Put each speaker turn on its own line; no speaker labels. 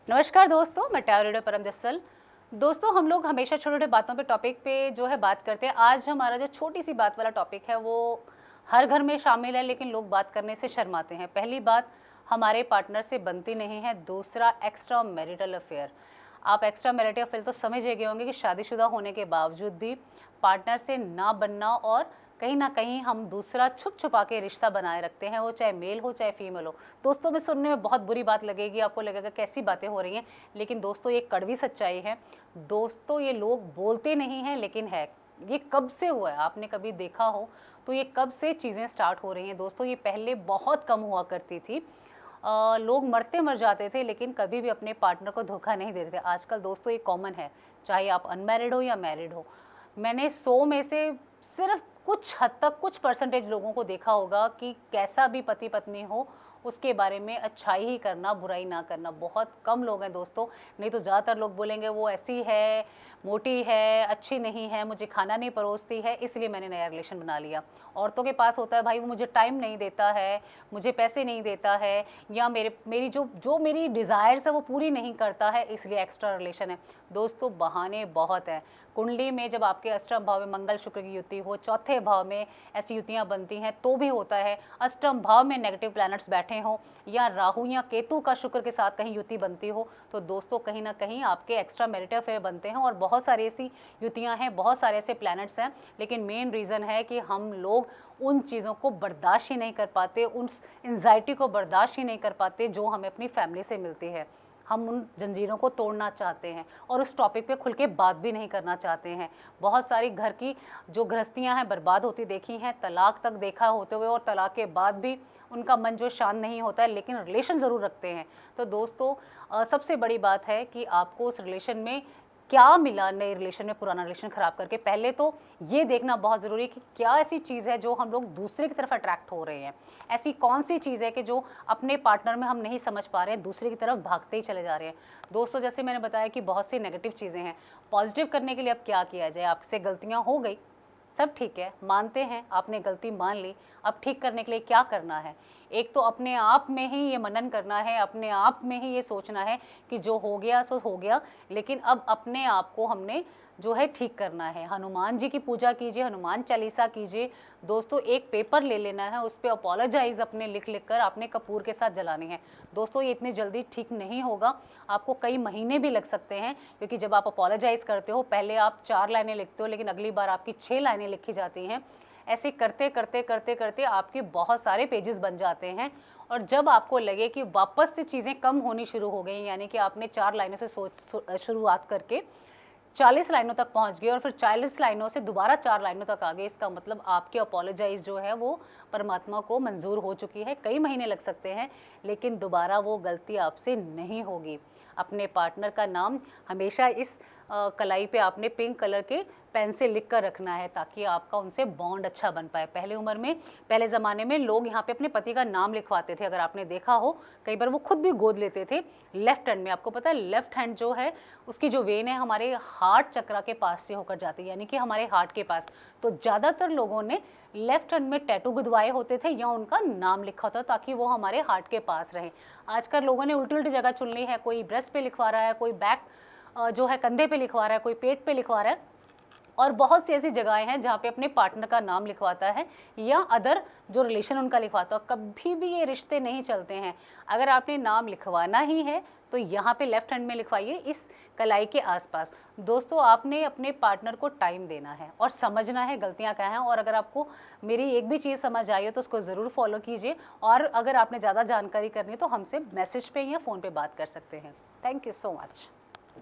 नमस्कार दोस्तों, मैं टैरो परम जस्सल। दोस्तों, हम लोग हमेशा छोटे छोटे बातों पे टॉपिक पे जो है बात करते हैं। आज हमारा जो छोटी सी बात वाला टॉपिक है वो हर घर में शामिल है, लेकिन लोग बात करने से शर्माते हैं। पहली बात हमारे पार्टनर से बनती नहीं है। दूसरा, एक्स्ट्रा मैरिटल अफेयर। आप एक्स्ट्रा मैरिटल अफेयर तो समझ ही गए होंगे कि शादीशुदा होने के बावजूद भी पार्टनर से ना बनना, और कहीं ना कहीं हम दूसरा छुप छुपा के रिश्ता बनाए रखते हैं, वो चाहे मेल हो चाहे फीमेल हो। दोस्तों, में सुनने में बहुत बुरी बात लगेगी, आपको लगेगा कैसी बातें हो रही हैं, लेकिन दोस्तों ये कड़वी सच्चाई है। दोस्तों, ये लोग बोलते नहीं हैं लेकिन है। ये कब से हुआ है, आपने कभी देखा हो तो ये कब से चीज़ें स्टार्ट हो रही हैं दोस्तों। ये पहले बहुत कम हुआ करती थी। लोग मरते मर जाते थे लेकिन कभी भी अपने पार्टनर को धोखा नहीं देते थे। आजकल दोस्तों ये कॉमन है, चाहे आप अनमैरिड हो या मैरिड हो। मैंने 100 में से सिर्फ कुछ हद तक कुछ परसेंटेज लोगों को देखा होगा कि कैसा भी पति पत्नी हो उसके बारे में अच्छाई ही करना, बुराई ना करना। बहुत कम लोग हैं दोस्तों, नहीं तो ज़्यादातर लोग बोलेंगे वो ऐसी है, मोटी है, अच्छी नहीं है, मुझे खाना नहीं परोसती है, इसलिए मैंने नया रिलेशन बना लिया। औरतों के पास होता है, भाई वो मुझे टाइम नहीं देता है, मुझे पैसे नहीं देता है, या मेरी जो मेरी डिज़ायर्स है वो पूरी नहीं करता है, इसलिए एक्स्ट्रा रिलेशन है। दोस्तों, बहाने बहुत हैं। कुंडली में जब आपके अष्टम भाव में मंगल शुक्र की युति हो, चौथे भाव में ऐसी युतियां बनती हैं तो भी होता है। अष्टम भाव में नेगेटिव प्लैनेट्स बैठे हों या राहु या केतु का शुक्र के साथ कहीं युति बनती हो, तो दोस्तों कहीं ना कहीं आपके एक्स्ट्रा मैरिटल अफेयर बनते हैं। और बहुत सारी ऐसी युतियां हैं, बहुत सारे ऐसे प्लैनेट्स हैं, लेकिन मेन रीज़न है कि हम लोग उन चीज़ों को बर्दाश्त ही नहीं कर पाते, उन एंजाइटी को बर्दाश्त ही नहीं कर पाते जो हमें अपनी फैमिली से मिलती है। हम उन जंजीरों को तोड़ना चाहते हैं और उस टॉपिक पे खुल के बात भी नहीं करना चाहते हैं। बहुत सारी घर की जो गृहस्थियां हैं बर्बाद होती देखी हैं, तलाक तक देखा होते हुए, और तलाक के बाद भी उनका मन जो शांत नहीं होता है, लेकिन रिलेशन ज़रूर रखते हैं। तो दोस्तों, सबसे बड़ी बात है कि आपको उस रिलेशन में क्या मिला, नए रिलेशन में पुराना रिलेशन ख़राब करके। पहले तो ये देखना बहुत ज़रूरी है कि क्या ऐसी चीज़ है जो हम लोग दूसरे की तरफ अट्रैक्ट हो रहे हैं। ऐसी कौन सी चीज़ है कि जो अपने पार्टनर में हम नहीं समझ पा रहे हैं, दूसरे की तरफ भागते ही चले जा रहे हैं। दोस्तों, जैसे मैंने बताया कि बहुत सी नेगेटिव चीज़ें हैं। पॉजिटिव करने के लिए अब क्या किया जाए? आपसे गलतियाँ हो गई, सब ठीक है, मानते हैं आपने गलती मान ली। अब ठीक करने के लिए क्या करना है? एक तो अपने आप में ही ये मनन करना है, अपने आप में ही ये सोचना है कि जो हो गया सो हो गया, लेकिन अब अपने आप को हमने जो है ठीक करना है। हनुमान जी की पूजा कीजिए, हनुमान चालीसा कीजिए। दोस्तों, एक पेपर ले लेना है, उस पर अपोलोजाइज अपने लिख लिख कर आपने कपूर के साथ जलानी है। दोस्तों, ये इतनी जल्दी ठीक नहीं होगा, आपको कई महीने भी लग सकते हैं, क्योंकि जब आप अपोलोजाइज करते हो पहले आप 4 लाइनें लिखते हो, लेकिन अगली बार आपकी 6 लाइनें लिखी जाती हैं। ऐसे करते करते करते करते आपके बहुत सारे पेजेस बन जाते हैं। और जब आपको लगे कि वापस से चीज़ें कम होनी शुरू हो गई, यानी कि आपने 4 लाइनों से शुरुआत करके 40 लाइनों तक पहुंच गए और फिर 40 लाइनों से दोबारा 4 लाइनों तक आ गए, इसका मतलब आपकी अपोलोजाइज जो है वो परमात्मा को मंजूर हो चुकी है। कई महीने लग सकते हैं, लेकिन दोबारा वो गलती आपसे नहीं होगी। अपने पार्टनर का नाम हमेशा इस कलाई पे आपने पिंक कलर के पेन से लिख कर रखना है, ताकि आपका उनसे बॉन्ड अच्छा बन पाए। पहले ज़माने में लोग यहाँ पे अपने पति का नाम लिखवाते थे, अगर आपने देखा हो, कई बार वो खुद भी गोद लेते थे लेफ्ट हैंड में। आपको पता है लेफ्ट हैंड जो है उसकी जो वेन है हमारे हार्ट चक्रा के पास से होकर जाती है, यानी कि हमारे हार्ट के पास। तो ज़्यादातर लोगों ने लेफ्ट हैंड में टैटू गुदवाए होते थे या उनका नाम लिखा होता ताकि वो हमारे हार्ट के पास रहे। आजकल लोगों ने उल्टी उल्टी जगह चुन ली है, कोई ब्रेस्ट पे लिखवा रहा है, कोई बैक जो है कंधे पे लिखवा रहा है, कोई पेट पे लिखवा रहा है, और बहुत सी ऐसी जगहें हैं जहाँ पे अपने पार्टनर का नाम लिखवाता है या अदर जो रिलेशन उनका लिखवाता है। कभी भी ये रिश्ते नहीं चलते हैं। अगर आपने नाम लिखवाना ही है तो यहाँ पे लेफ्ट हैंड में लिखवाइए, इस कलाई के आसपास। दोस्तों, आपने अपने पार्टनर को टाइम देना है और समझना है गलतियाँ क्या हैं। और अगर आपको मेरी एक भी चीज़ समझ आई है तो उसको ज़रूर फॉलो कीजिए। और अगर आपने ज़्यादा जानकारी करनी है तो हमसे मैसेज पे या फ़ोन पे बात कर सकते हैं। Thank you so much.